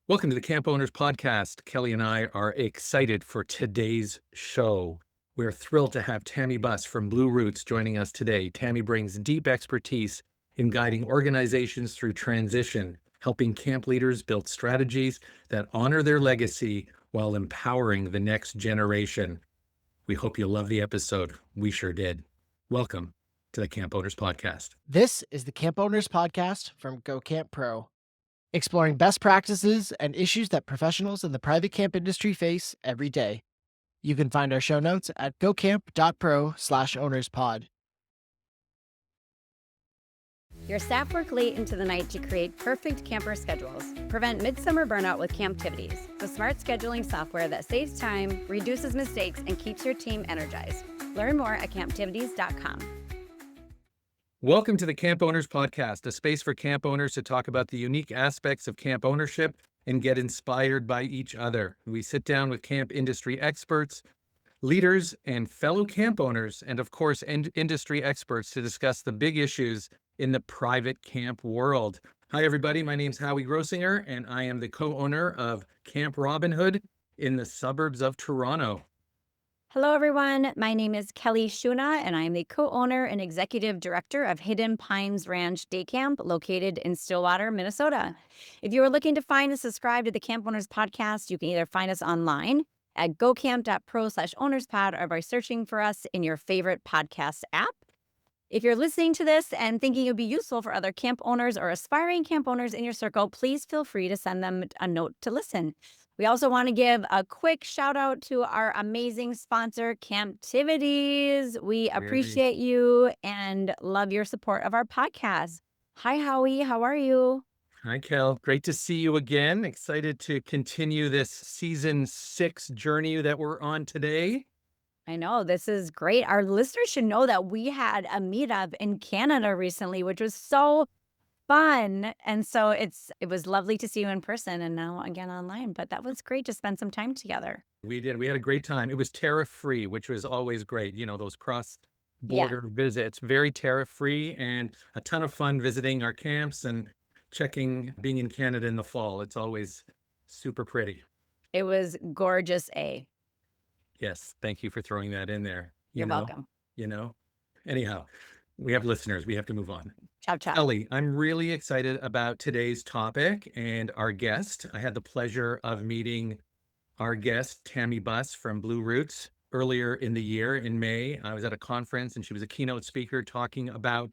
Welcome to the Camp Owners Podcast. Kelly and I are excited for today's show. We're thrilled to have Tammy Buss from Blue Roots joining us today. Tammy brings deep expertise in guiding organizations through transition, helping camp leaders build strategies that honor their legacy while empowering the next generation. We hope you love the episode. We sure did. Welcome to the Camp Owners Podcast. This is the Camp Owners Podcast from Go Camp Pro, exploring best practices and issues that professionals in the private camp industry face every day. You can find our show notes at gocamp.pro/ownerspod. Your staff work late into the night to create perfect camper schedules. Prevent midsummer burnout with Camptivities, the smart scheduling software that saves time, reduces mistakes, and keeps your team energized. Learn more at camptivities.com. Welcome to the Camp Owners Podcast, a space for camp owners to talk about the unique aspects of camp ownership and get inspired by each other. We sit down with camp industry experts, leaders, and fellow camp owners, and of course, industry experts to discuss the big issues in the private camp world. Hi, everybody. My name's Howie Grossinger, and I am the co-owner of Camp Robin Hood in the suburbs of Toronto. Hello, everyone. My name is Kelly Schuna, and I am the co-owner and executive director of Hidden Pines Ranch Day Camp, located in Stillwater, Minnesota. If you are looking to find and subscribe to the Camp Owners Podcast, you can either find us online at gocamp.pro/ownerspod or by searching for us in your favorite podcast app. If you're listening to this and thinking it would be useful for other camp owners or aspiring camp owners in your circle, please feel free to send them a note to listen. We also want to give a quick shout out to our amazing sponsor, Camptivities. We appreciate you and love your support of our podcast. Hi, Howie. How are you? Hi, Kel. Great to see you again. Excited to continue this season 6 journey that we're on today. I know, this is great. Our listeners should know that we had a meetup in Canada recently, which was so fun. And so it was lovely to see you in person and now again online, but that was great to spend some time together. We did. We had a great time. It was tariff-free, which was always great. You know, those cross-border visits, very tariff-free and a ton of fun visiting our camps and being in Canada in the fall. It's always super pretty. It was gorgeous. Yes. Thank you for throwing that in there. You're welcome. Anyhow, we have listeners. We have to move on. Ciao, ciao. Ellie, I'm really excited about today's topic and our guest. I had the pleasure of meeting our guest, Tammy Buss from Blue Roots, earlier in the year in May. I was at a conference and she was a keynote speaker talking about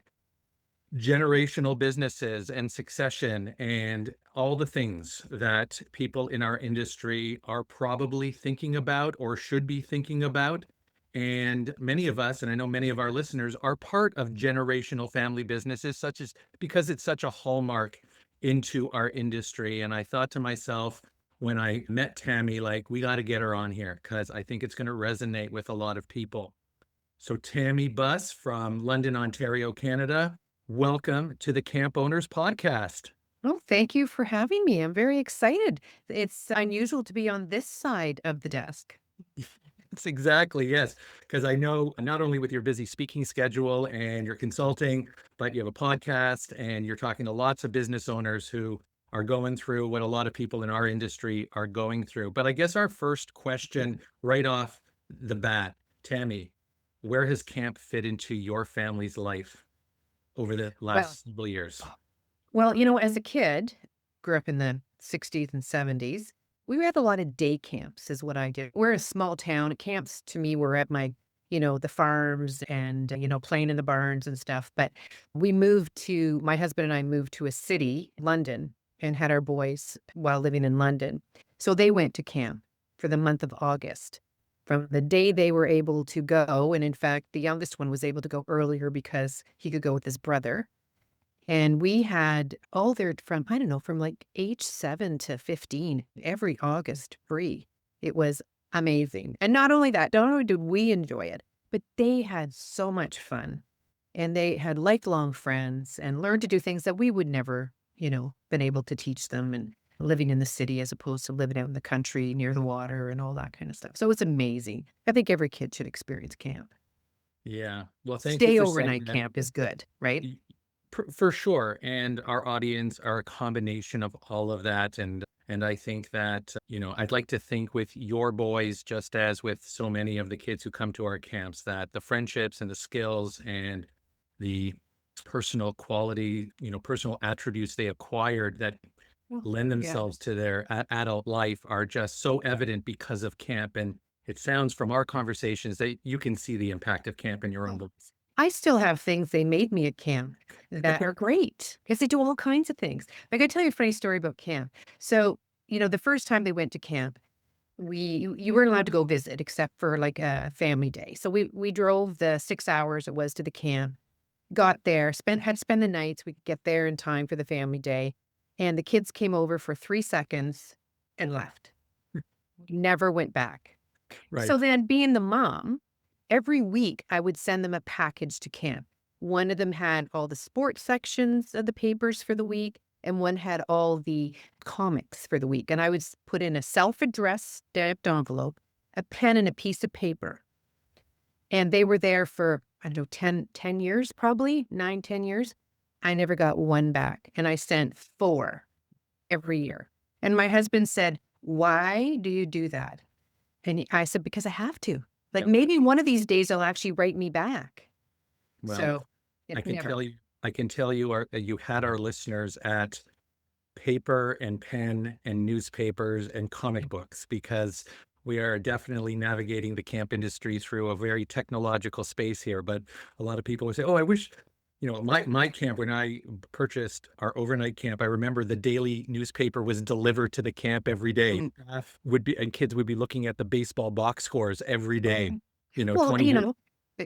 generational businesses and succession and all the things that people in our industry are probably thinking about or should be thinking about. And many of us, and I know many of our listeners, are part of generational family businesses, because it's such a hallmark into our industry. And I thought to myself, when I met Tammy, we got to get her on here because I think it's going to resonate with a lot of people. So Tammy Buss from London, Ontario, Canada, welcome to the Camp Owners Podcast. Well, thank you for having me. I'm very excited. It's unusual to be on this side of the desk. That's exactly, yes. Because I know not only with your busy speaking schedule and your consulting, but you have a podcast and you're talking to lots of business owners who are going through what a lot of people in our industry are going through. But I guess our first question right off the bat, Tammy, where has camp fit into your family's life over the last several years? Well, as a kid, grew up in the 60s and 70s. We had a lot of day camps is what I did. We're a small town. Camps to me were at my, the farms and, playing in the barns and stuff. But my husband and I moved to a city, London, and had our boys while living in London. So they went to camp for the month of August. From the day they were able to go, and in fact, the youngest one was able to go earlier because he could go with his brother. And we had all there from age 7 to 15, every August free. It was amazing. And not only did we enjoy it, but they had so much fun. And they had lifelong friends and learned to do things that we would never, been able to teach them, and living in the city as opposed to living out in the country near the water and all that kind of stuff. So it's amazing. I think every kid should experience camp. Yeah. Well, thank Stay you for overnight saying that. camp is good, right? For sure. And our audience are a combination of all of that. And And I think that, I'd like to think with your boys, just as with so many of the kids who come to our camps, that the friendships and the skills and the personal quality, personal attributes they acquired that Well, lend yeah. themselves to their adult life are just so evident because of camp. And it sounds from our conversations that you can see the impact of camp in your own Oh, lives. I still have things they made me at camp that are great because they do all kinds of things. Like I tell you a funny story about camp. So, the first time they went to camp, you weren't allowed to go visit except for like a family day. So we drove the 6 hours it was to the camp, got there, had to spend the night so we could get there in time for the family day. And the kids came over for 3 seconds and left. Never went back. Right. So then being the mom, every week I would send them a package to camp. One of them had all the sports sections of the papers for the week, and one had all the comics for the week. And I would put in a self-addressed stamped envelope, a pen, and a piece of paper. And they were there for, I don't know, 10 years, probably 9, 10 years. I never got one back. And I sent 4 every year. And my husband said, "Why do you do that?" And I said, "Because I have to. Like Yep. maybe one of these days they'll actually write me back." Well, So I can never. tell you, you had our listeners at paper and pen and newspapers and comic books, because we are definitely navigating the camp industry through a very technological space here. But a lot of people would say, "Oh, I wish." My camp, when I purchased our overnight camp, I remember the daily newspaper was delivered to the camp every day. Mm. And kids would be looking at the baseball box scores every day. Mm. You know, Well, 20 years.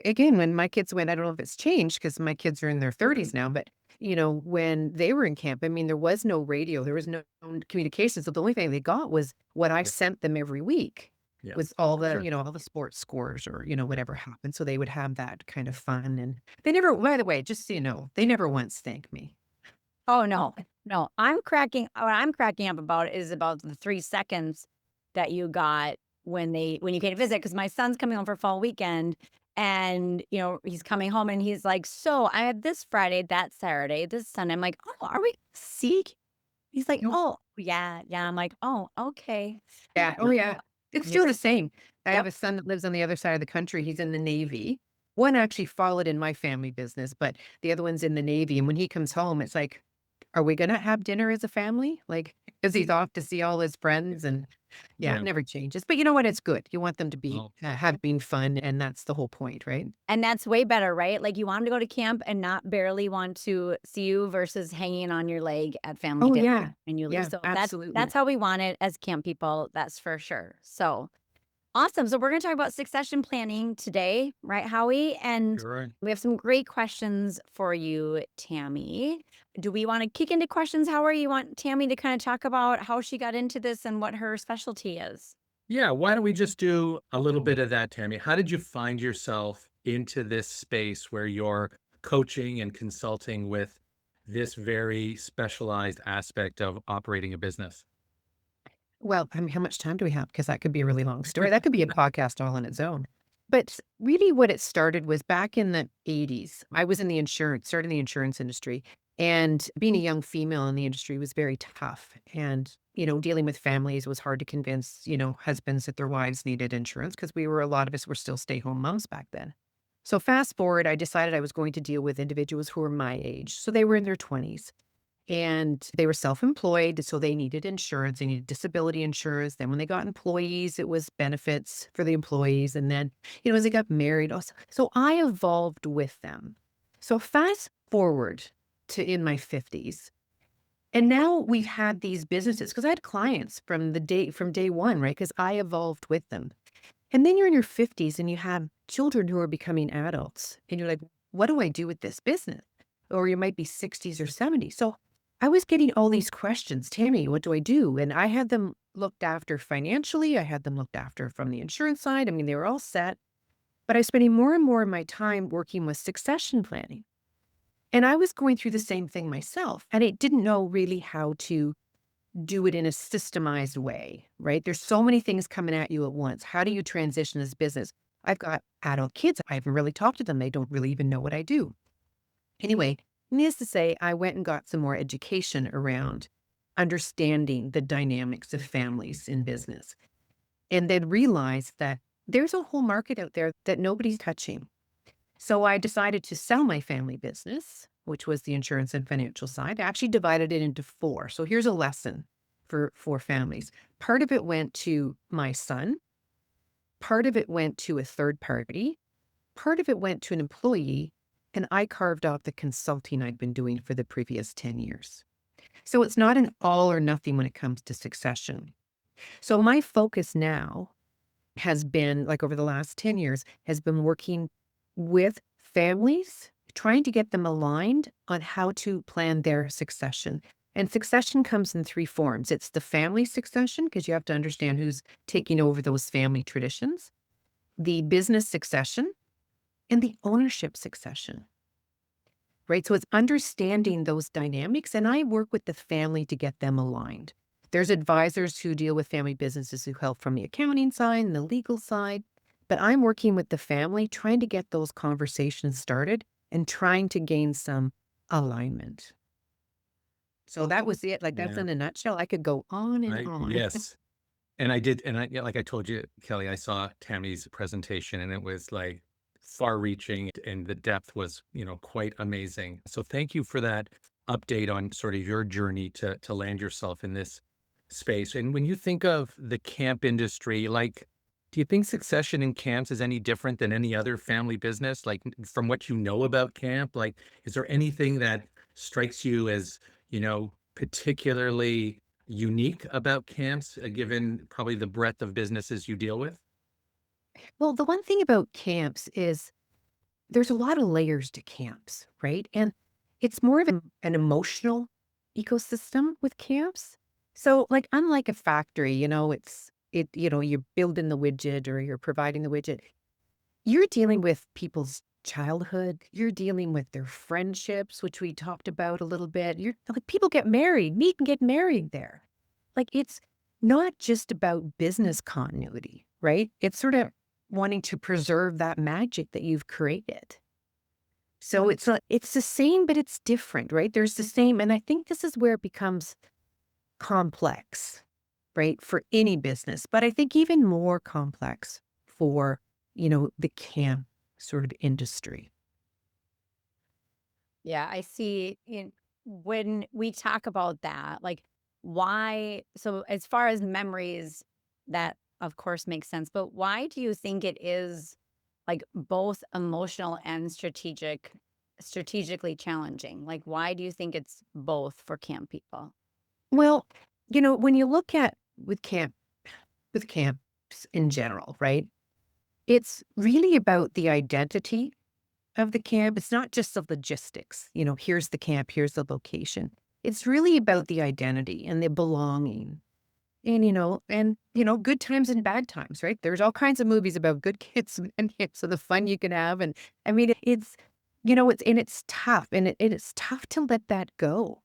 again, when my kids went, I don't know if it's changed because my kids are in their 30s now, but when they were in camp, I mean, there was no radio, there was no communication. So the only thing they got was what I sent them every week was Yes, all the, sure. all the sports scores or, whatever happened. So they would have that kind of fun. And they never, by the way, just so you know, they never once thanked me. Oh, no. No, what I'm cracking up about is about the 3 seconds that you got when you came to visit. Because my son's coming home for fall weekend, and, he's coming home, and he's like, "So, I have this Friday, that Saturday, this Sunday." I'm like, "Oh, are we see?" He's like, Nope. "Oh, yeah, yeah." I'm like, "Oh, okay." Yeah. Oh, yeah. It's Yeah. still the same. I have Yep. a son that lives on the other side of the country. He's in the Navy. One actually followed in my family business, but the other one's in the Navy. And when he comes home, it's like, are we going to have dinner as a family? Like, because he's off to see all his friends and yeah, it Yeah. never changes. But you know what? It's good. You want them to be Well, having fun. And that's the whole point, right? And that's way better, right? Like, you want 'em to go to camp and not barely want to see you versus hanging on your leg at family Oh, dinner yeah. and you leave. Yeah, So that's absolutely. how we want it as camp people, that's for sure. So, awesome. So we're gonna talk about succession planning today, right, Howie? And sure. we have some great questions for you, Tammy. Do we wanna kick into questions, Howie? You want Tammy to kinda talk about how she got into this and what her specialty is? Yeah, why don't we just do a little bit of that, Tammy? How did you find yourself into this space where you're coaching and consulting with this very specialized aspect of operating a business? Well, I mean, how much time do we have? Because that could be a really long story. That could be a podcast all on its own. But really, what it started was back in the 80s. I was started in the insurance industry. And being a young female in the industry was very tough. And, dealing with families was hard to convince, husbands that their wives needed insurance because a lot of us were still stay home moms back then. So, fast forward, I decided I was going to deal with individuals who were my age. So, they were in their 20s. And they were self-employed, so they needed insurance. They needed disability insurance. Then when they got employees, it was benefits for the employees. And then, as they got married, also, so I evolved with them. So fast forward to in my 50s. And now we've had these businesses because I had clients from day one, right? Because I evolved with them. And then you're in your 50s and you have children who are becoming adults. And you're like, what do I do with this business? Or you might be 60s or 70s. So I was getting all these questions. Tammy, what do I do? And I had them looked after financially. I had them looked after from the insurance side. I mean, they were all set. But I was spending more and more of my time working with succession planning. And I was going through the same thing myself. And I didn't know really how to do it in a systemized way, right? There's so many things coming at you at once. How do you transition this business? I've got adult kids. I haven't really talked to them. They don't really even know what I do. Anyway, needless to say, I went and got some more education around understanding the dynamics of families in business, and then realized that there's a whole market out there that nobody's touching. So I decided to sell my family business, which was the insurance and financial side. I actually divided it into four. So here's a lesson for families. Part of it went to my son, part of it went to a third party, part of it went to an employee, and I carved off the consulting I'd been doing for the previous 10 years. So it's not an all or nothing when it comes to succession. So my focus now has been, like over the last 10 years, has been working with families, trying to get them aligned on how to plan their succession. And succession comes in three forms. It's the family succession, because you have to understand who's taking over those family traditions, the business succession, and the ownership succession. Right? So it's understanding those dynamics, and I work with the family to get them aligned. There's advisors who deal with family businesses who help from the accounting side and the legal side, but I'm working with the family, trying to get those conversations started and trying to gain some alignment. So that was it. Like, that's Yeah. in a nutshell. I could go on and on. Yes. And I did, and yeah, like I told you, Kelly, I saw Tammy's presentation and it was like far reaching and the depth was, quite amazing. So thank you for that update on sort of your journey to land yourself in this space. And when you think of the camp industry, like, do you think succession in camps is any different than any other family business? Like from what you know about camp, like, is there anything that strikes you as, particularly unique about camps, given probably the breadth of businesses you deal with? Well, the one thing about camps is there's a lot of layers to camps, right? And it's more of an emotional ecosystem with camps. So, like, unlike a factory, you're building the widget or you're providing the widget. You're dealing with people's childhood. You're dealing with their friendships, which we talked about a little bit. You're like, people get married, meet and get married there. Like, it's not just about business continuity, right? It's sort of wanting to preserve that magic that you've created. So it's the same, but it's different, right? There's the same. And I think this is where it becomes complex, right? For any business, but I think even more complex for, the camp sort of industry. Yeah, I see. When we talk about that, like why, so as far as memories, that of course makes sense, but why do you think it is like both emotional and strategically challenging? Like, why do you think it's both for camp people? Well, when you look at with camps in general, right? It's really about the identity of the camp. It's not just the logistics. Here's the camp, here's the location. It's really about the identity and the belonging. And good times and bad times, right? There's all kinds of movies about good kids and camps and the fun you can have. And I mean, it's tough, and it's tough to let that go.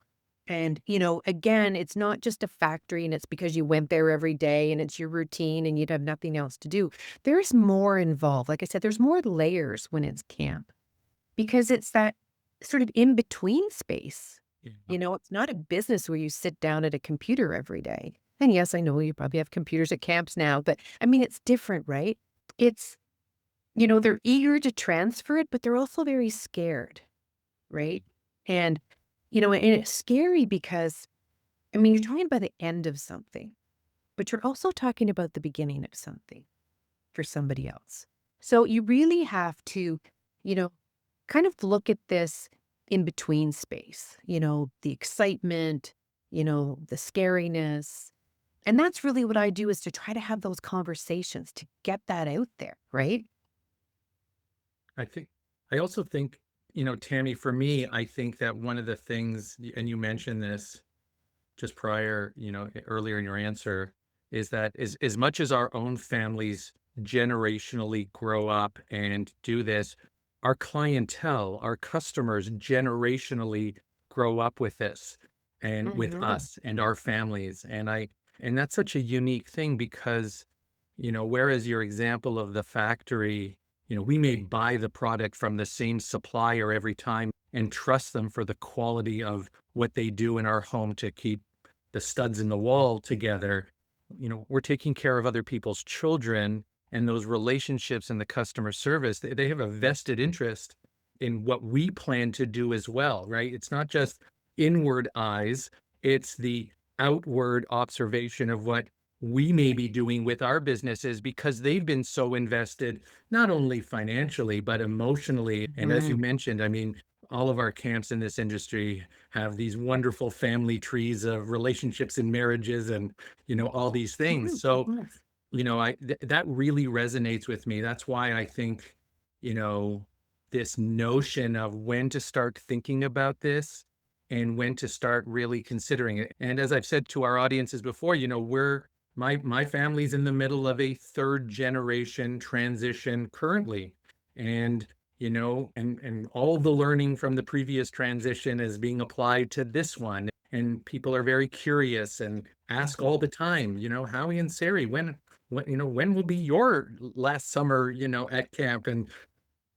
And, again, it's not just a factory and it's because you went there every day and it's your routine and you'd have nothing else to do. There's more involved. Like I said, there's more layers when it's camp because it's that sort of in between space. Yeah. It's not a business where you sit down at a computer every day. And yes, I know you probably have computers at camps now, but I mean, it's different, right? It's, they're eager to transfer it, but they're also very scared, right? And, and it's scary because, I mean, you're talking about the end of something, but you're also talking about the beginning of something for somebody else. So you really have to, you know, kind of look at this in between space, the excitement, the scariness. And that's really what I do, is to try to have those conversations to get that out there, right? I think, I also think, Tammy, for me, I think that one of the things, and you mentioned this just prior, earlier in your answer, is that as much as our own families generationally grow up and do this, our clientele, our customers generationally grow up with this and with Mhm. us and our families. And that's such a unique thing because, whereas your example of the factory, we may buy the product from the same supplier every time and trust them for the quality of what they do in our home to keep the studs in the wall together. We're taking care of other people's children, and those relationships and the customer service, they have a vested interest in what we plan to do as well, right? It's not just inward eyes, it's the outward observation of what we may be doing with our businesses, because they've been so invested, not only financially, but emotionally. And as you mentioned, I mean, all of our camps in this industry have these wonderful family trees of relationships and marriages and, all these things. So, that really resonates with me. That's why I think, you know, this notion of when to start thinking about this and when to start really considering it. And as I've said to our audiences before, my family's in the middle of a third generation transition currently. And and all the learning from the previous transition is being applied to this one. And people are very curious and ask all the time, Howie and Sari, when will be your last summer, at camp? And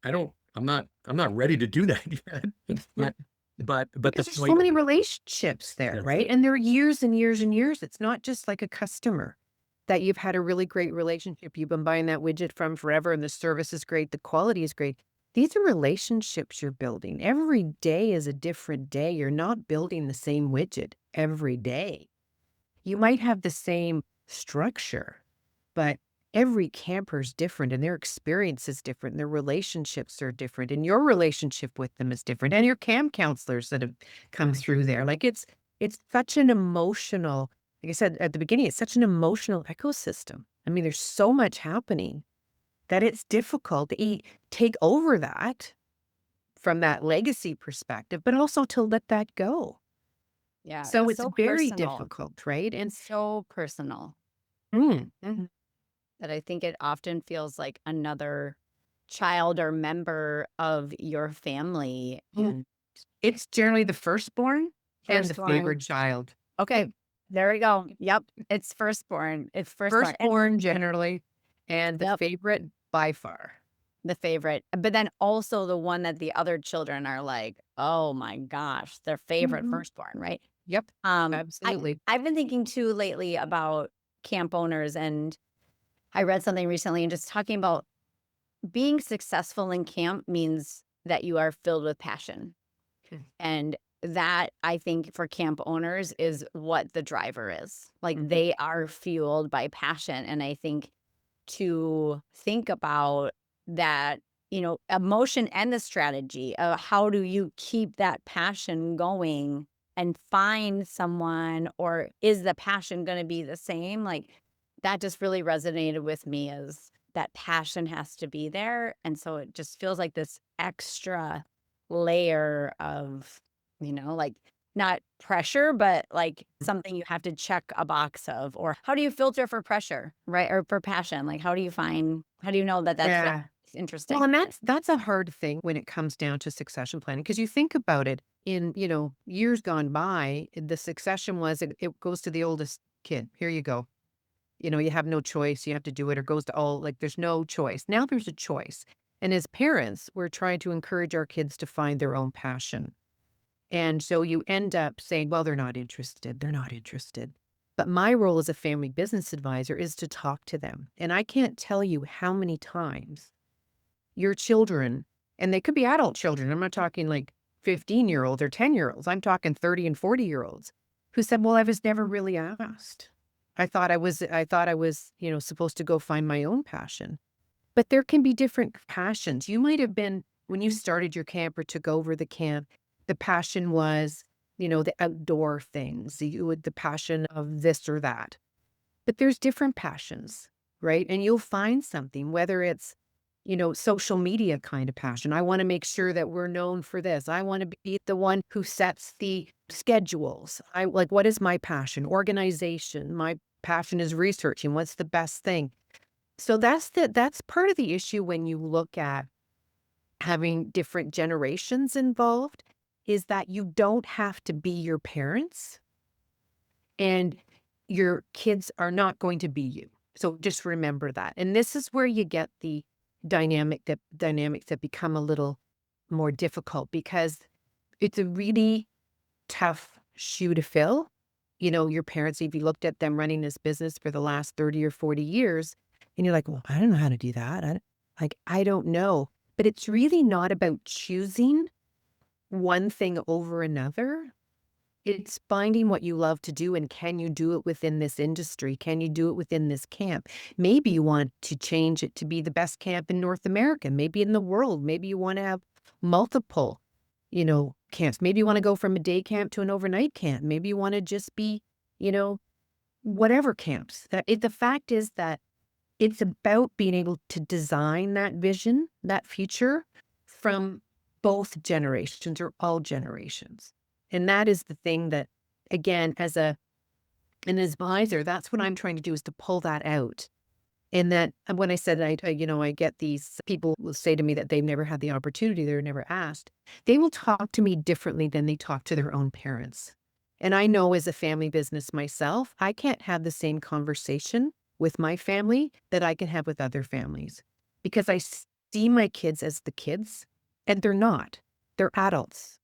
I'm not ready to do that yet. But the Because there's so point, many relationships there, yes, right? And they're years and years and years. It's not just like a customer that you've had a really great relationship. You've been buying that widget from forever and the service is great. The quality is great. These are relationships you're building. Every day is a different day. You're not building the same widget every day. You might have the same structure, but every camper is different and their experience is different. And their relationships are different and your relationship with them is different. And your camp counselors that have come through there. Like it's such an emotional, like I said at the beginning, it's such an emotional ecosystem. I mean, there's so much happening that it's difficult to take over that from that legacy perspective, but also to let that go. Yeah, So it's it's so very personal. difficult, right? And It's so personal mm, that I think it often feels like another child or member of your family. mm. It's generally the firstborn and the Firstborn. favorite child. Okay, there we go. Yep, it's firstborn. It's firstborn. And Firstborn generally, and the Yep. favorite by far. the favorite, but then also the one that the other children are like, oh my gosh, their favorite Mhm. firstborn, right? Yep, I, absolutely. I've been thinking too lately about camp owners, and I read something recently and just talking about being successful in camp means that you are filled with passion. Hmm. And that, I think, for camp owners is what the driver is. Like Mhm. they are fueled by passion. And I think to think about that, emotion and the strategy of how do you keep that passion going and find someone, or is the passion going to be the same? Like that just really resonated with me, as that passion has to be there. And so it just feels like this extra layer of, like not pressure, but like something you have to check a box of. Or how do you filter for pressure, right? Or for passion? Like, how do you know that that's Yeah. interesting? Well, and that's a hard thing when it comes down to succession planning, because you think about it in, years gone by, the succession was it goes to the oldest kid. Here you go. You have no choice. You have to do it, or goes to all, like there's no choice. Now there's a choice. And as parents, we're trying to encourage our kids to find their own passion. And so you end up saying, well, they're not interested. They're not interested. But my role as a family business advisor is to talk to them. And I can't tell you how many times your children, and they could be adult children. I'm not talking like 15-year-olds or 10-year-olds. I'm talking 30 and 40-year-olds who said, well, I was never really asked. I thought I was, supposed to go find my own passion. But there can be different passions. You might have been, when you started your camp or took over the camp, the passion was, the outdoor things, the passion of this or that. But there's different passions, right? And you'll find something, whether it's, social media kind of passion. I want to make sure that we're known for this. I want to be the one who sets the schedules. What is my passion? Organization. My passion is researching what's the best thing. So that's part of the issue when you look at having different generations involved, is that you don't have to be your parents and your kids are not going to be you. So just remember that. And this is where you get the dynamics that become a little more difficult, because it's a really tough shoe to fill. your parents, if you looked at them running this business for the last 30 or 40 years, and you're like, well, I don't know how to do that. I don't know. But it's really not about choosing one thing over another. It's finding what you love to do, and can you do it within this industry? Can you do it within this camp? Maybe you want to change it to be the best camp in North America, maybe in the world. Maybe you want to have multiple, camps. Maybe you want to go from a day camp to an overnight camp. Maybe you want to just be, you know, whatever camps. The fact is that it's about being able to design that vision, that future from both generations or all generations. And that is the thing that, again, as an advisor, that's what I'm trying to do, is to pull that out. And that when I said, I get these people will say to me that they've never had the opportunity, they're never asked. They will talk to me differently than they talk to their own parents. And I know, as a family business myself, I can't have the same conversation with my family that I can have with other families, because I see my kids as the kids, and they're not. They're adults.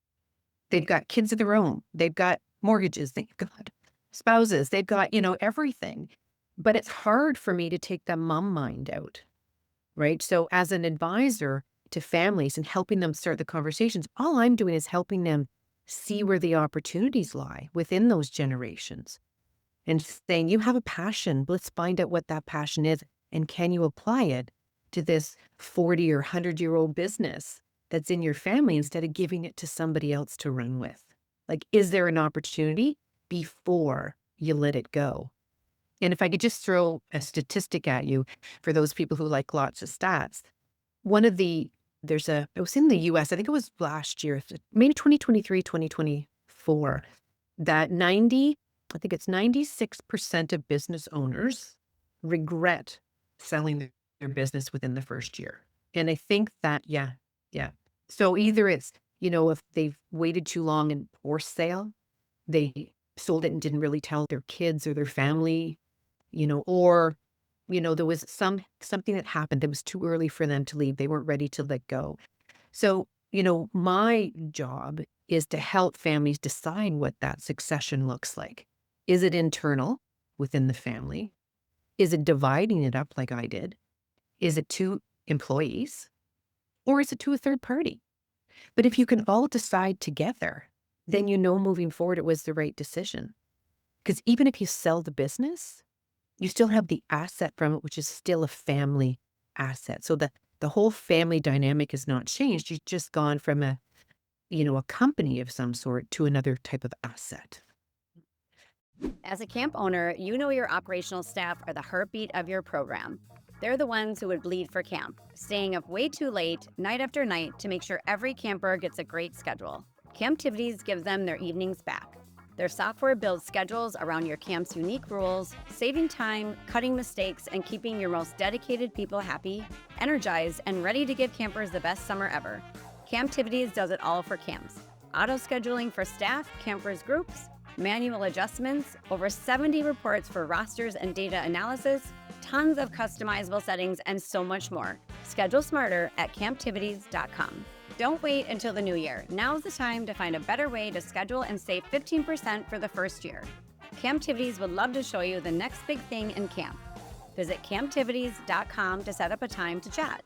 They've got kids of their own. They've got mortgages. They've got spouses. They've got, everything. But it's hard for me to take the mom mind out, right? So as an advisor to families and helping them start the conversations, all I'm doing is helping them see where the opportunities lie within those generations, and saying, you have a passion. Let's find out what that passion is. And can you apply it to this 40 or 100-year-old business that's in your family, instead of giving it to somebody else to run with? Like, is there an opportunity before you let it go? And if I could just throw a statistic at you for those people who like lots of stats, it was in the US, I think it was last year, maybe 2023, 2024, that 96% of business owners regret selling their business within the first year. And I think that, yeah. So either it's, if they've waited too long and forced sale, they sold it and didn't really tell their kids or their family, or, there was something that happened that was too early for them to leave. They weren't ready to let go. So, my job is to help families decide what that succession looks like. Is it internal within the family? Is it dividing it up like I did? Is it to employees? Or is it to a third party? But if you can all decide together, then moving forward it was the right decision. Because even if you sell the business, you still have the asset from it, which is still a family asset. So the whole family dynamic has not changed. You've just gone from a company of some sort to another type of asset. As a camp owner, your operational staff are the heartbeat of your program. They're the ones who would bleed for camp, staying up way too late, night after night, to make sure every camper gets a great schedule. Camptivities gives them their evenings back. Their software builds schedules around your camp's unique rules, saving time, cutting mistakes, and keeping your most dedicated people happy, energized, and ready to give campers the best summer ever. Camptivities does it all for camps. Auto-scheduling for staff, campers, groups, manual adjustments, over 70 reports for rosters and data analysis, tons of customizable settings, and so much more. Schedule smarter at camptivities.com. Don't wait until the new year. Now's the time to find a better way to schedule and save 15% for the first year. Camptivities would love to show you the next big thing in camp. Visit camptivities.com to set up a time to chat.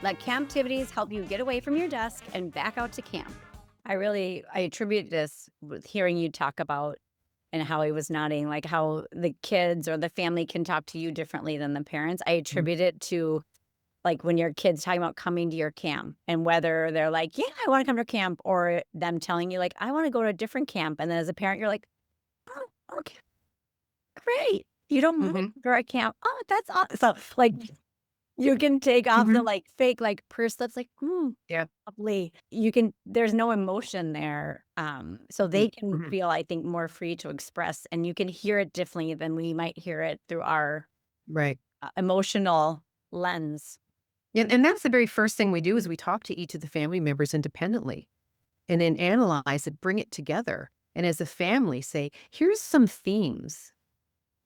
Let Camptivities help you get away from your desk and back out to camp. I attribute this with hearing you talk about, and Howie was nodding, like how the kids or the family can talk to you differently than the parents. I attribute it to, like, when your kids talking about coming to your camp, and whether they're like, yeah, I want to come to camp, or them telling you, like, I want to go to a different camp. And then as a parent, you're like, oh, okay, great. You don't move for a camp. Oh, that's awesome. So, like, you can take off the like fake like purse lips, like, Yeah. lovely. There's no emotion there. So they can feel, I think, more free to express, and you can hear it differently than we might hear it through our Right. Emotional lens. And that's the very first thing we do, is we talk to each of the family members independently, and then analyze it, bring it together. And as a family say, here's some themes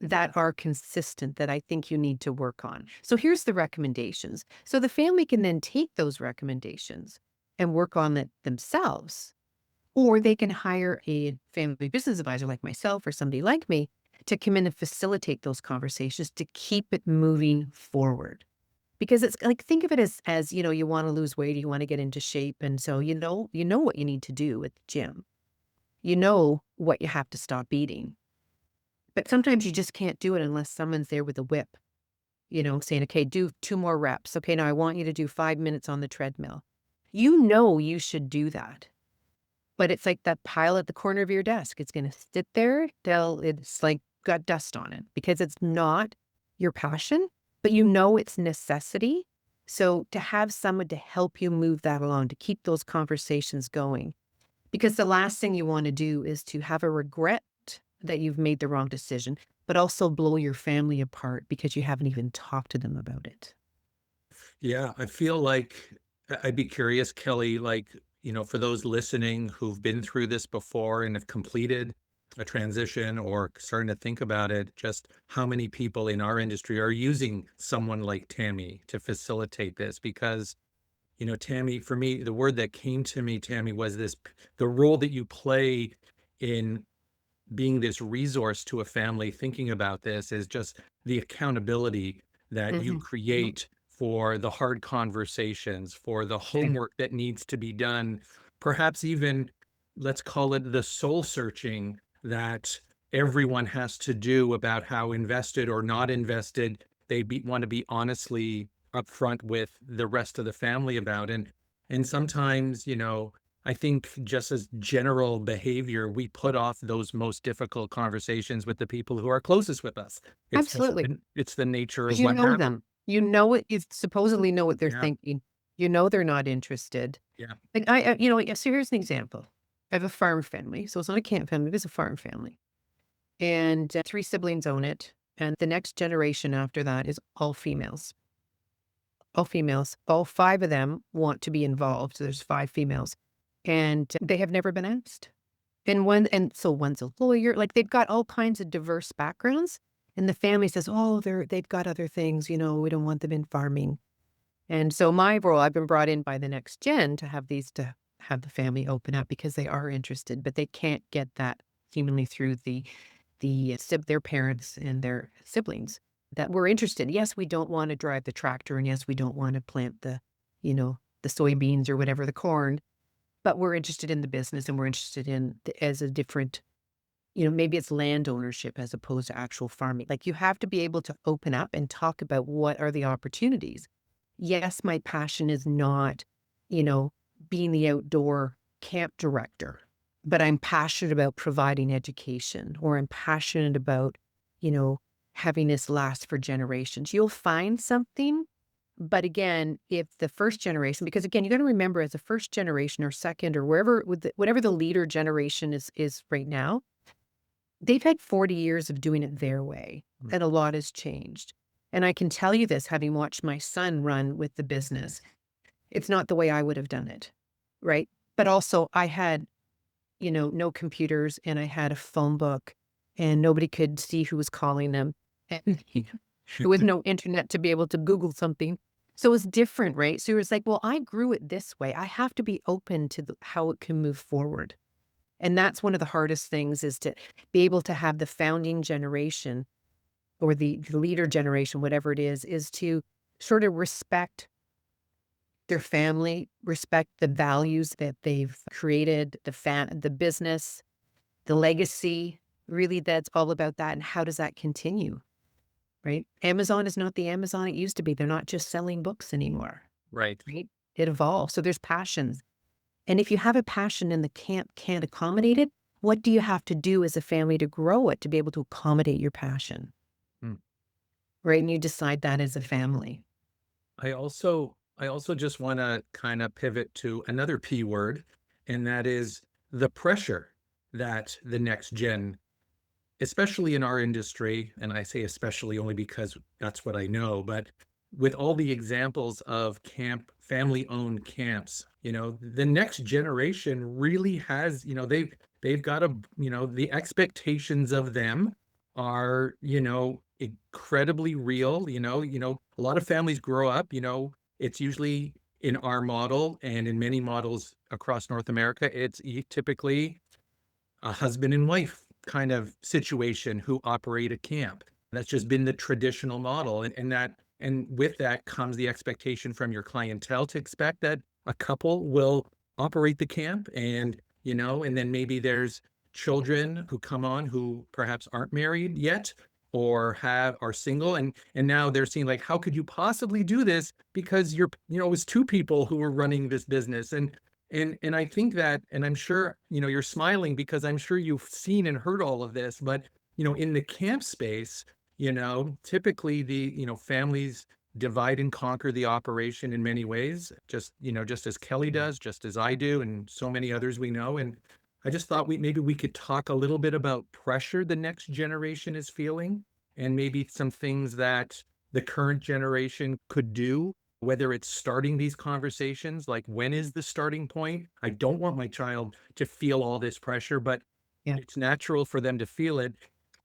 that are consistent that I think you need to work on. So here's the recommendations. So the family can then take those recommendations and work on it themselves Or they can hire a family business advisor like myself or somebody like me to come in and facilitate those conversations to keep it moving forward. Because it's like, think of it as, you want to lose weight, you want to get into shape. And so, you know what you need to do at the gym. You know what you have to stop eating. But sometimes you just can't do it unless someone's there with a whip, saying, okay, do 2 more reps. Okay, now I want you to do 5 minutes on the treadmill. You should do that. But it's like that pile at the corner of your desk. It's going to sit there till it's like got dust on it because it's not your passion, but it's necessity. So to have someone to help you move that along, to keep those conversations going, because the last thing you want to do is to have a regret that you've made the wrong decision, but also blow your family apart because you haven't even talked to them about it. Yeah, I feel like I'd be curious, Kelly, like, for those listening who've been through this before and have completed a transition or starting to think about it, just how many people in our industry are using someone like Tammy to facilitate this? Because, Tammy, for me, the word that came to me, Tammy, was the role that you play in being this resource to a family thinking about this is just the accountability that you Mhm. create for the hard conversations, for the homework that needs to be done, perhaps even, let's call it the soul searching that everyone has to do about how invested or not invested want to be honestly upfront with the rest of the family about. And sometimes, I think just as general behavior, we put off those most difficult conversations with the people who are closest with us. Absolutely. It's the nature of Because you what know happens. them. You know it. You supposedly know what they're Yeah, thinking. You know they're not interested. yeah. Like so here's an example. I have a farm family, so it's not a camp family. It is a farm family, and 3 siblings own it. And the next generation after that is all females. All females. All 5 of them want to be involved. So there's 5 females, and they have never been asked. And so one's a lawyer. Like they've got all kinds of diverse backgrounds. And the family says, "Oh, they've got other things. We don't want them in farming." And so my role, I've been brought in by the next gen to have the family open up because they are interested, but they can't get that seemingly through their parents and their siblings that we're interested. Yes, we don't want to drive the tractor, and yes, we don't want to plant the soybeans or whatever, the corn, but we're interested in the business, and we're interested in as a different, maybe it's land ownership as opposed to actual farming. Like you have to be able to open up and talk about what are the opportunities. Yes, my passion is not, you know, being the outdoor camp director, but I'm passionate about providing education, or I'm passionate about, you know, having this last for generations. You'll find something. But again, if the first generation, because again, you got to remember as a first generation or second or wherever, whatever the leader generation is right now, they've had 40 years of doing it their way, Mm. and a lot has changed. And I can tell you this, having watched my son run with the business, it's not the way I would have done it, right? But also I had, no computers, and I had a phone book, and nobody could see who was calling them. And there was no internet to be able to Google something. So it was different, right? So it was like, well, I grew it this way. I have to be open to how it can move forward. And that's one of the hardest things, is to be able to have the founding generation or the leader generation, whatever it is to sort of respect their family, respect the values that they've created, the business, the legacy. Really, that's all about that. And how does that continue? Right? Amazon is not the Amazon it used to be. They're not just selling books anymore. Right. Right? It evolves. So there's passions. And if you have a passion and the camp can't accommodate it, what do you have to do as a family to grow it to be able to accommodate your passion? Mm. Right? And you decide that as a family. I also just want to kind of pivot to another P word, and that is the pressure that the next gen, especially in our industry, and I say especially only because that's what I know, but with all the examples of family-owned camps, the next generation really has, they've got a, the expectations of them are, incredibly real. A lot of families grow up, it's usually in our model and in many models across North America, it's typically a husband and wife kind of situation who operate a camp. That's just been the traditional model. And with that comes the expectation from your clientele to expect that a couple will operate the camp. And then maybe there's children who come on who perhaps aren't married yet or are single, and now they're seeing like, how could you possibly do this, because it was two people who were running this business. And I think that, and I'm sure, you're smiling because I'm sure you've seen and heard all of this, but, in the camp space, typically families divide and conquer the operation in many ways, just as Kelly does, just as I do, and so many others we know. And I just thought maybe we could talk a little bit about pressure the next generation is feeling, and maybe some things that the current generation could do, whether it's starting these conversations, like when is the starting point? I don't want my child to feel all this pressure, but Yeah. it's natural for them to feel it.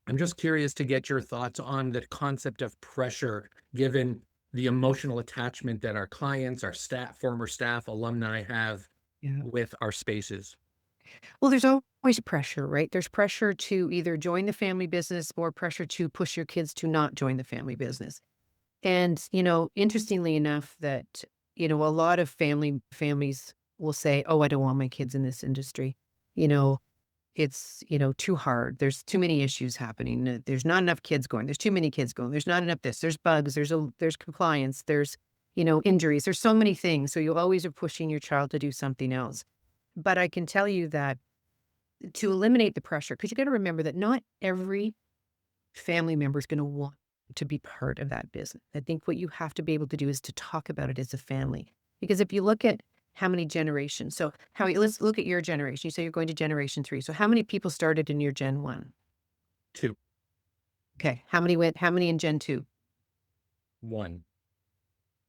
I'm just curious to get your thoughts on the concept of pressure, given the emotional attachment that our clients, our staff, former staff, alumni have Yeah. with our spaces. Well, there's always pressure, right? There's pressure to either join the family business or pressure to push your kids to not join the family business. And, interestingly enough, that, a lot of families will say, oh, I don't want my kids in this industry. You know, it's, too hard. There's too many issues happening. There's not enough kids going. There's too many kids going. There's not enough this. There's bugs. There's compliance. There's, injuries. There's so many things. So you always are pushing your child to do something else. But I can tell you that to eliminate the pressure, because you got to remember that not every family member is going to want to be part of that business. I think what you have to be able to do is to talk about it as a family. Because if you look at how many generations, so Howie, let's look at your generation. You say you're going to generation 3. So how many people started in your Gen 1? 2, Okay. How many in Gen 2? 1.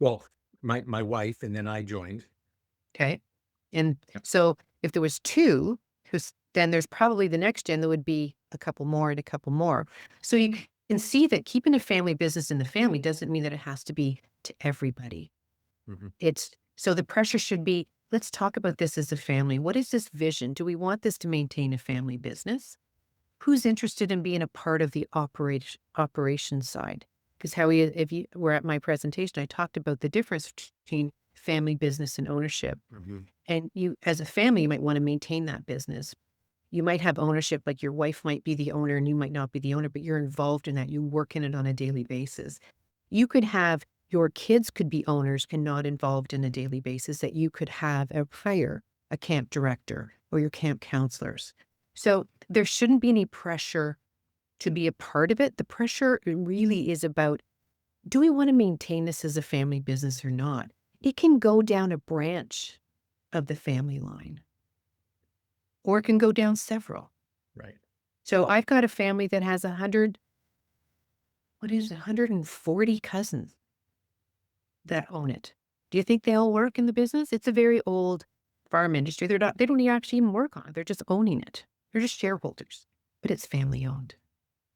Well, my wife, and then I joined. Okay. And Yep. so if there was 2, then there's probably the next gen, there would be a couple more and a couple more. So you can see that keeping a family business in the family doesn't mean that it has to be to everybody. Mhm. So the pressure should be, let's talk about this as a family. What is this vision? Do we want this to maintain a family business? Who's interested in being a part of the operation side? Because Howie, if you were at my presentation, I talked about the difference between family business and ownership. Mhm. And you, as a family, you might want to maintain that business. You might have ownership, like your wife might be the owner and you might not be the owner, but you're involved in that. You work in it on a daily basis. You could have your kids could be owners and not involved in a daily basis, that you could have a camp director or your camp counselors. So there shouldn't be any pressure to be a part of it. The pressure really is about, do we want to maintain this as a family business or not? It can go down a branch of the family line, or it can go down several. Right. So I've got a family that has 140 cousins that own it. Do you think they all work in the business? It's a very old farm industry. They don't actually even work on it. They're just owning it. They're just shareholders, but it's family owned,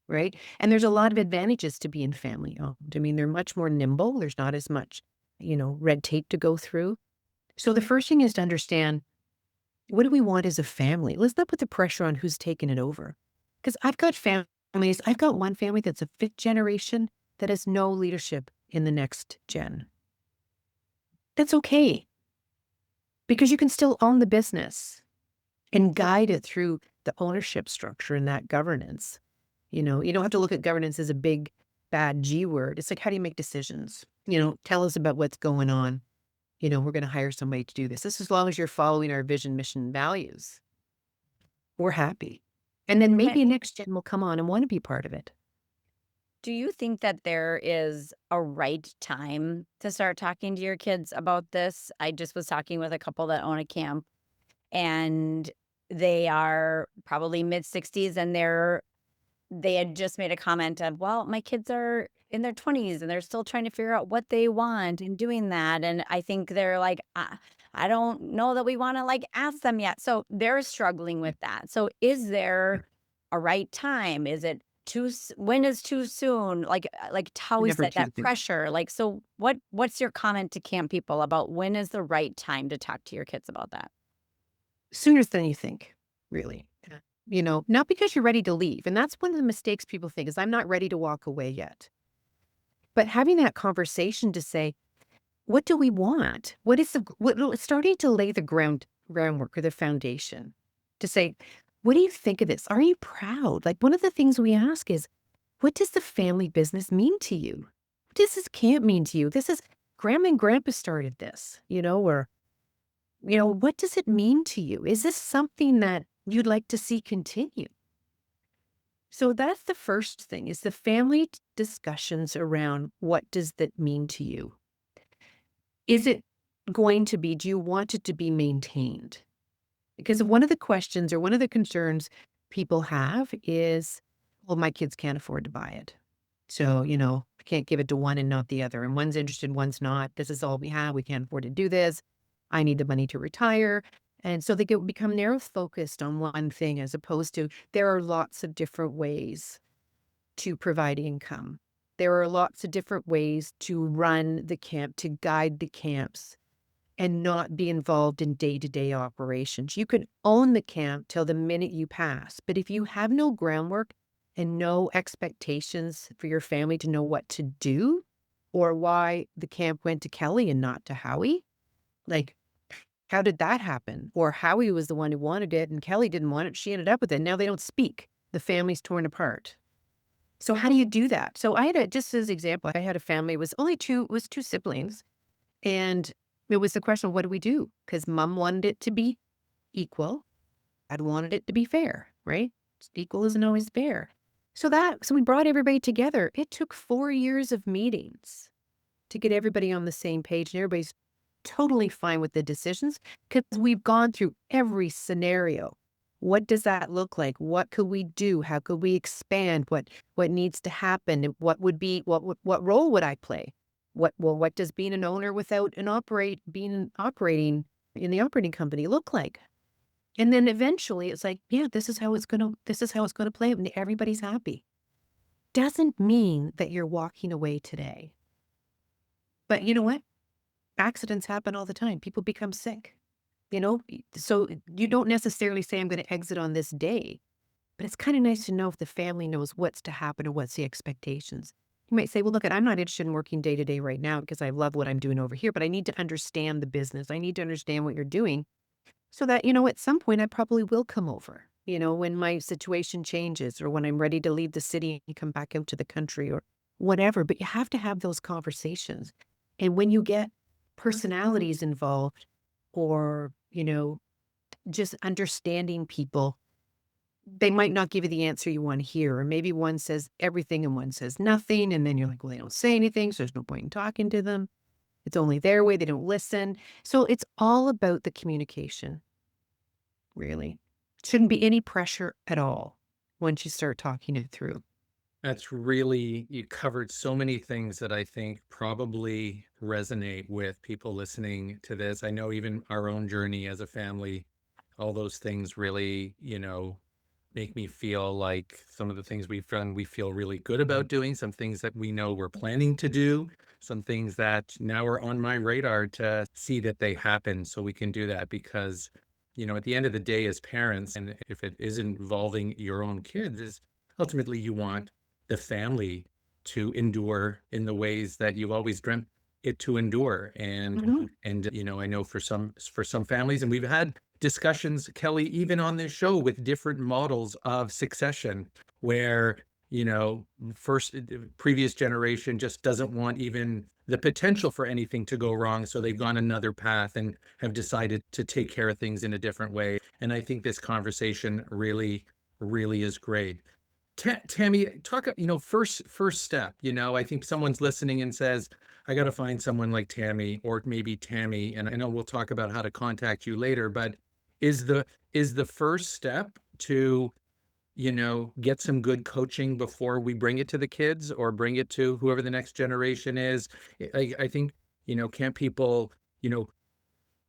right? And there's a lot of advantages to being family owned. I mean, they're much more nimble. There's not as much, red tape to go through. So the first thing is to understand, what do we want as a family? Let's not put the pressure on who's taking it over. Because I've got families, I've got one family that's a 5th generation that has no leadership in the next gen. That's okay, because you can still own the business and guide it through the ownership structure and that governance. You don't have to look at governance as a big, bad G word. It's like, how do you make decisions? Tell us about what's going on. We're going to hire somebody to do this. This, as long as you're following our vision, mission, and values, we're happy. And then maybe a next gen will come on and want to be part of it. Do you think that there is a right time to start talking to your kids about this? I just was talking with a couple that own a camp, and they are probably mid-60s, and they had just made a comment of, well, my kids are in their 20s and they're still trying to figure out what they want and doing that. And I think they're like, I don't know that we want to like ask them yet. So they're struggling with that. So is there a right time? Is it when is too soon? Like Howie Never said, too that soon. pressure. Like, so what's your comment to camp people about when is the right time to talk to your kids about that? Sooner than you think, really. Yeah. Not because you're ready to leave. And that's one of the mistakes people think is I'm not ready to walk away yet. But having that conversation to say, what do we want? What is starting to lay the groundwork or the foundation to say, what do you think of this? Are you proud? Like one of the things we ask is, what does the family business mean to you? What does this camp mean to you? This is grandma and grandpa started this, or, what does it mean to you? Is this something that you'd like to see continue? So that's the first thing is the family discussions around what does that mean to you? Is it going to be, do you want it to be maintained? Because one of the questions or one of the concerns people have is, well, my kids can't afford to buy it. So, I can't give it to one and not the other. And one's interested, one's not. This is all we have. We can't afford to do this. I need the money to retire. And so they become narrow focused on one thing as opposed to there are lots of different ways to provide income. There are lots of different ways to run the camp, to guide the camps and not be involved in day-to-day operations. You can own the camp till the minute you pass, but if you have no groundwork and no expectations for your family to know what to do or why the camp went to Kelly and not to Howie, like, how did that happen? Or Howie was the one who wanted it and Kelly didn't want it. She ended up with it. Now they don't speak. The family's torn apart. So how do you do that? So just as example, I had a family, it was two siblings. And it was the question, what do we do? Because mom wanted it to be equal. Dad wanted it to be fair, right? Equal isn't always fair. So we brought everybody together. It took 4 years of meetings to get everybody on the same page. And everybody's totally fine with the decisions because we've gone through every scenario. What does that look like? What could we do? How could we expand? What needs to happen? And what role would I play? What does being an owner without operating in the operating company look like? And then eventually it's like, yeah, this is how it's gonna play out and everybody's happy. Doesn't mean that you're walking away today. But you know what? Accidents happen all the time. People become sick. So you don't necessarily say I'm going to exit on this day, but it's kind of nice to know if the family knows what's to happen or what's the expectations. You might say, well, look, I'm not interested in working day to day right now because I love what I'm doing over here, but I need to understand the business. I need to understand what you're doing so that, at some point I probably will come over, when my situation changes or when I'm ready to leave the city and come back out to the country or whatever. But you have to have those conversations. And when you get personalities involved or, just understanding people, they might not give you the answer you want to hear. Or maybe one says everything and one says nothing. And then you're like, well, they don't say anything. So there's no point in talking to them. It's only their way. They don't listen. So it's all about the communication, really. Shouldn't be any pressure at all once you start talking it through. You covered so many things that I think probably resonate with people listening to this. I know even our own journey as a family, all those things really, make me feel like some of the things we've done, we feel really good about doing, some things that we know we're planning to do, some things that now are on my radar to see that they happen so we can do that because, at the end of the day as parents, and if it is involving your own kids, is ultimately you want the family to endure in the ways that you've always dreamt it to endure. And I know for some families, and we've had discussions, Kelly, even on this show with different models of succession where, first previous generation just doesn't want even the potential for anything to go wrong. So they've gone another path and have decided to take care of things in a different way. And I think this conversation really, really is great. Tammy, talk, first step, I think someone's listening and says, I got to find someone like Tammy or maybe Tammy. And I know we'll talk about how to contact you later, but is the first step to, get some good coaching before we bring it to the kids or bring it to whoever the next generation is? I think, can't people,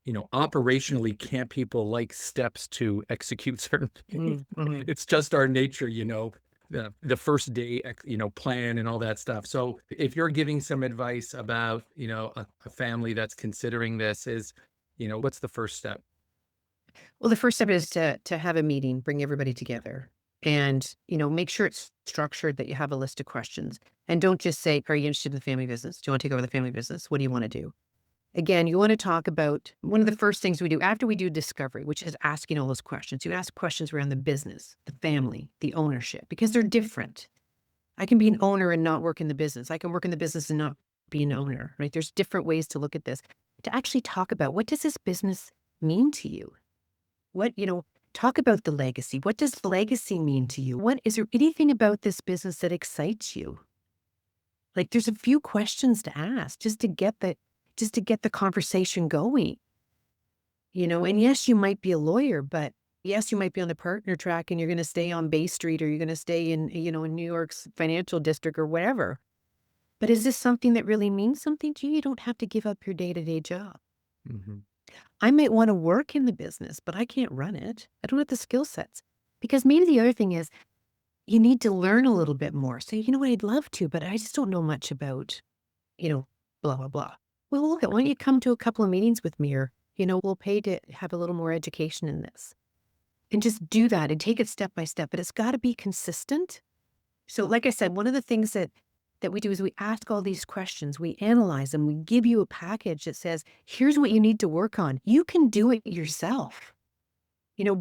operationally, can't people like steps to execute certain things? Mm-hmm. It's just our nature, the first day, plan and all that stuff. So if you're giving some advice about, a family that's considering this is, what's the first step? Well, the first step is to have a meeting, bring everybody together, and make sure it's structured, that you have a list of questions, and don't just say, "Are you interested in the family business? Do you want to take over the family business? What do you want to do?" Again, you want to talk about one of the first things we do after we do discovery, which is asking all those questions. You ask questions around the business, the family, the ownership, because they're different. I can be an owner and not work in the business. I can work in the business and not be an owner, right? There's different ways to look at this. To actually talk about, what does this business mean to you? Talk about the legacy. What does the legacy mean to you? What is there anything about this business that excites you? Like, there's a few questions to ask just to get the conversation going. And yes, you might be a lawyer, but yes, you might be on the partner track and you're going to stay on Bay Street, or you're going to stay in New York's financial district or whatever. But is this something that really means something to you? You don't have to give up your day-to-day job. Hmm. I might want to work in the business, but I can't run it. I don't have the skill sets. Because maybe the other thing is, you need to learn a little bit more. So, what, I'd love to, but I just don't know much about, you know, blah, blah, blah. Well, look, why don't you come to a couple of meetings with me, or, we'll pay to have a little more education in this. And just do that and take it step by step. But it's got to be consistent. So, like I said, one of the things that we do is we ask all these questions, we analyze them, we give you a package that says, here's what you need to work on. You can do it yourself.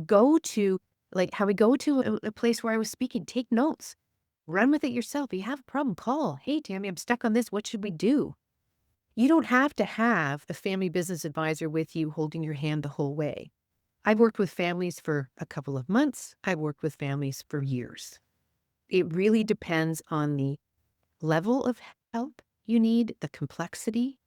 Go to, like how we go to a place where I was speaking, take notes, run with it yourself. If you have a problem, call. Hey, Tammy, I'm stuck on this. What should we do? You don't have to have a family business advisor with you holding your hand the whole way. I've worked with families for a couple of months. I've worked with families for years. It really depends on the level of help you need, the complexity,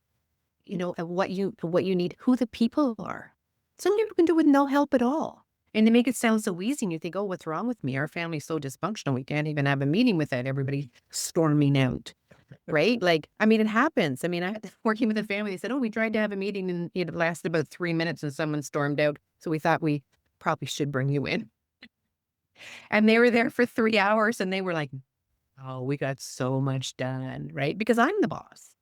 of what you need, who the people are. Some people can do with no help at all. And they make it sound so easy, and you think, oh, what's wrong with me? Our family's so dysfunctional, we can't even have a meeting without everybody storming out. Right? Like, it happens. I working with a family, they said, oh, we tried to have a meeting and it lasted about 3 minutes and someone stormed out. So we thought we probably should bring you in. And they were there for 3 hours and they were like, oh, we got so much done, right? Because I'm the boss,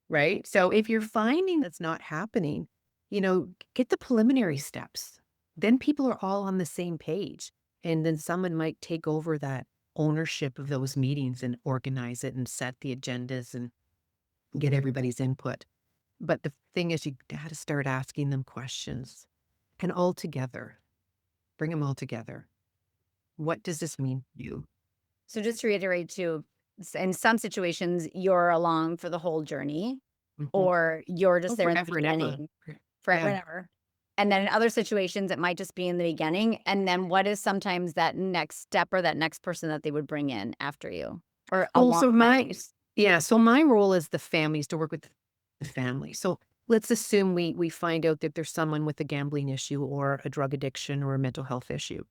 right? So if you're finding that's not happening, get the preliminary steps. Then people are all on the same page. And then someone might take over that ownership of those meetings and organize it and set the agendas and get everybody's input. But the thing is, you got to start asking them questions, and all together, bring them all together. What does this mean to you? So just to reiterate too, in some situations, you're along for the whole journey, Mhm. or you're just Oh, there in the forever and ever. beginning, forever and ever. And then in other situations, it might just be in the beginning. And then what is sometimes that next step or that next person that they would bring in after you or along? So my role is the families, to work with the family. So let's assume we find out that there's someone with a gambling issue or a drug addiction or a mental health issue.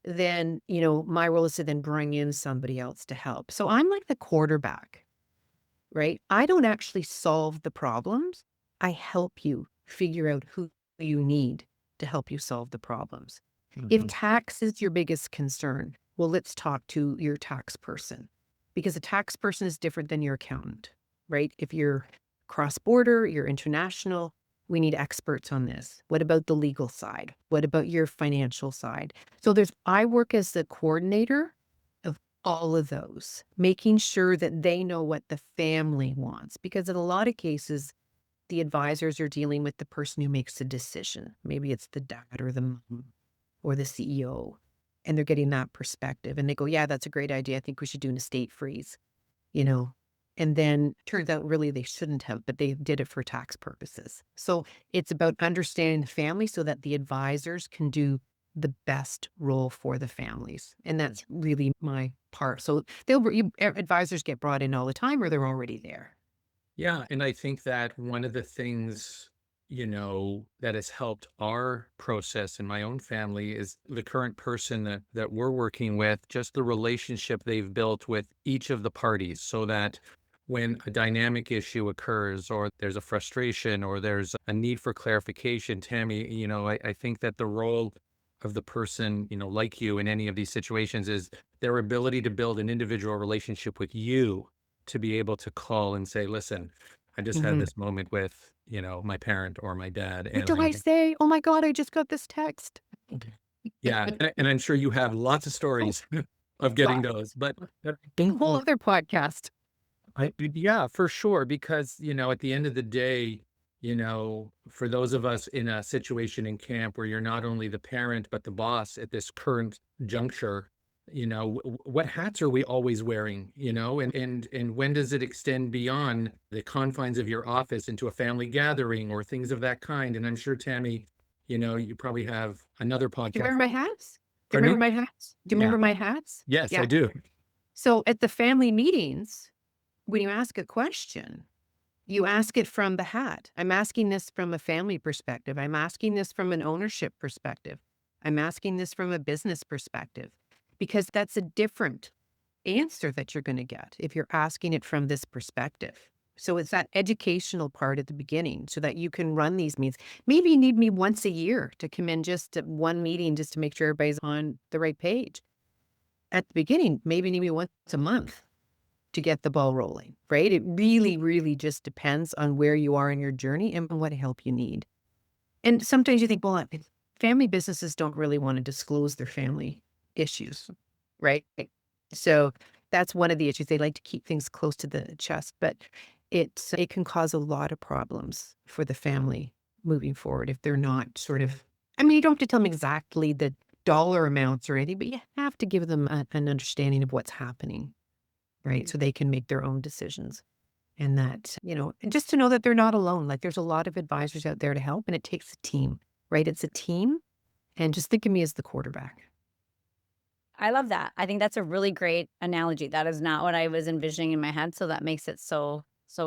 Then, my role is to then bring in somebody else to help. So I'm like the quarterback, right? I don't actually solve the problems. I help you figure out who you need to help you solve the problems. If Mhm. tax is your biggest concern, well, let's talk to your tax person, because a tax person is different than your accountant, right? If you're cross-border, you're international, we need experts on this. What about the legal side? What about your financial side? So I work as the coordinator of all of those, making sure that they know what the family wants, because in a lot of cases, the advisors are dealing with the person who makes the decision. Maybe it's the dad or the mom or the CEO, and they're getting that perspective. And they go, yeah, that's a great idea. I think we should do an estate freeze, you know? And then turns out really they shouldn't have, but they did it for tax purposes. So it's about understanding the family so that the advisors can do the best role for the families. And that's really my part. So advisors get brought in all the time, or they're already there. Yeah, and I think that one of the things, that has helped our process in my own family is the current person that we're working with, just the relationship they've built with each of the parties, so that when a dynamic issue occurs or there's a frustration or there's a need for clarification, Tammy, I think that the role of the person, like you in any of these situations is their ability to build an individual relationship with you to be able to call and say, listen, I just had Mhm. this moment with, my parent or my dad. What And do I say? Oh my God, I just got this text. yeah, and I'm sure you have lots of Oh, stories of getting God. those, but I A think whole other podcast. yeah, for sure. Because, at the end of the day, for those of us in a situation in camp where you're not only the parent, but the boss at this current juncture, what hats are we always wearing, and when does it extend beyond the confines of your office into a family gathering or things of that kind? And I'm sure, Tammy, you probably have another Do you podcast. remember my hats? Do you Pardon remember me? my hats? Do you Yeah. remember my hats? Yes, I Yeah. do. So at the family meetings, when you ask a question, you ask it from the hat. I'm asking this from a family perspective. I'm asking this from an ownership perspective. I'm asking this from a business perspective, because that's a different answer that you're going to get if you're asking it from this perspective. So it's that educational part at the beginning so that you can run these meetings. Maybe you need me once a year to come in just at one meeting just to make sure everybody's on the right page. At the beginning, maybe you need me once a month to get the ball rolling, right? It really, really just depends on where you are in your journey and what help you need. And sometimes you think, well, family businesses don't really want to disclose their family issues, right? So that's one of the issues. They like to keep things close to the chest, but it can cause a lot of problems for the family moving forward if they're not sort of. I mean, you don't have to tell them exactly the dollar amounts or anything, but you have to give them an understanding of what's happening, right? So they can make their own decisions. And that, and just to know that they're not alone. Like there's a lot of advisors out there to help, and it takes a team, right? It's a team. And just think of me as the quarterback. I love that. I think that's a really great analogy. That is not what I was envisioning in my head, so that makes it so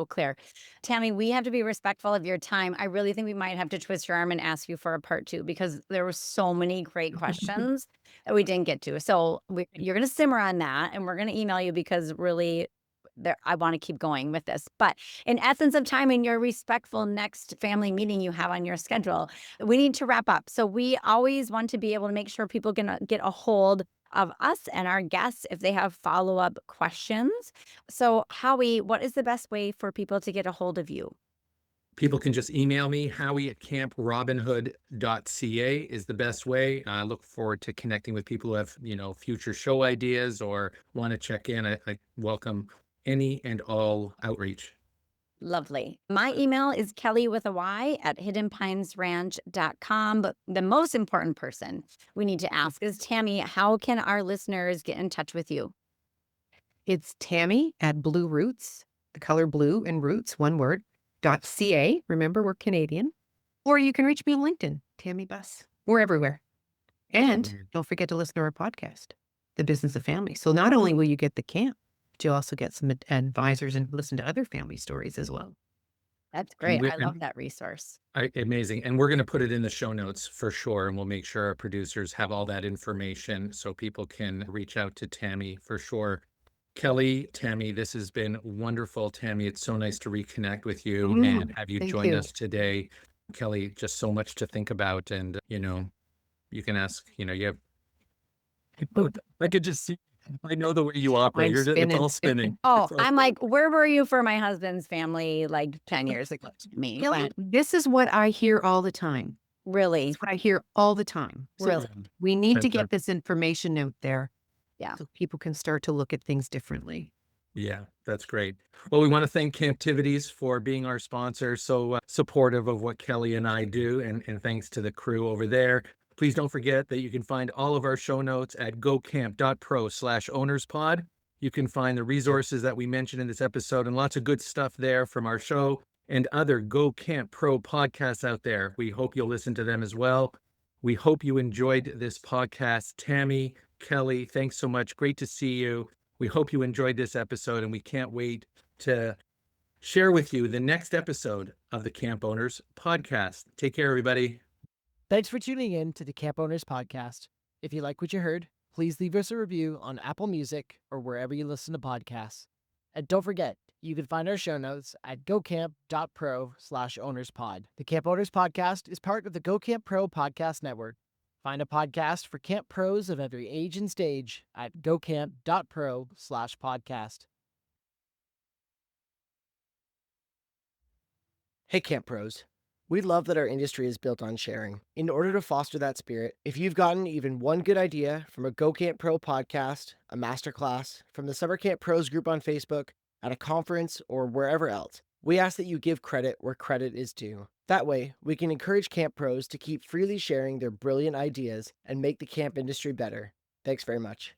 clear. Tammy, we have to be respectful of your time. I really think we might have to twist your arm and ask you for a part 2 because there were so many great questions that we didn't get to. So you're going to simmer on that, and we're going to email you because really, I want to keep going with this. But in essence of time, in your respectful next family meeting you have on your schedule, we need to wrap up. So we always want to be able to make sure people can get a hold of us and our guests if they have follow-up questions. So, Howie, what is the best way for people to get a hold of you? People can just email me. Howie at camprobinhood.ca is the best way. I look forward to connecting with people who have, future show ideas or want to check in. I welcome any and all outreach. Lovely. My email is Kelly with a Y at hiddenpinesranch.com. But the most important person we need to ask is Tammy, how can our listeners get in touch with you? It's Tammy at Blue Roots, the color blue and roots, one word, .ca. Remember, we're Canadian. Or you can reach me on LinkedIn, Tammy Buss. We're everywhere. And don't forget to listen to our podcast, The Business of Family. So not only will you get the camp, but you'll also get some advisors and listen to other family stories as well. That's And great. I love that resource. amazing. And we're going to put it in the show notes for sure. And we'll make sure our producers have all that information so people can reach out to Tammy for sure. Kelly, Tammy, this has been wonderful. Tammy, it's so nice to reconnect with you and have you Thank join you. us today. Kelly, just so much to think about. And, you can ask, you have, I could just see, I know the way you operate. I'm It's all spinning. spinning. Oh, It's all I'm like, where were you for my husband's family like 10 years ago? Me. Kelly, this is what I hear all the time. Really? It's what I hear all the time. So Really? we need to fantastic. get this information out there. Yeah. So people can start to look at things differently. Yeah, that's great. Well, we want to thank Captivities for being our sponsor, so supportive of what Kelly and I do, and thanks to the crew over there. Please don't forget that you can find all of our show notes at gocamp.pro/ownerspod. You can find the resources that we mentioned in this episode and lots of good stuff there from our show and other Go Camp Pro podcasts out there. We hope you'll listen to them as well. We hope you enjoyed this podcast. Tammy, Kelly, thanks so much. Great to see you. We hope you enjoyed this episode, and we can't wait to share with you the next episode of the Camp Owners Podcast. Take care, everybody. Thanks for tuning in to the Camp Owners Podcast. If you like what you heard, please leave us a review on Apple Music or wherever you listen to podcasts. And don't forget, you can find our show notes at gocamp.pro/ownerspod. The Camp Owners Podcast is part of the Go Camp Pro Podcast Network. Find a podcast for camp pros of every age and stage at gocamp.pro/podcast. Hey, Camp Pros. We love that our industry is built on sharing. In order to foster that spirit, if you've gotten even one good idea from a Go Camp Pro podcast, a masterclass, from the Summer Camp Pros group on Facebook, at a conference, or wherever else, we ask that you give credit where credit is due. That way, we can encourage camp pros to keep freely sharing their brilliant ideas and make the camp industry better. Thanks very much.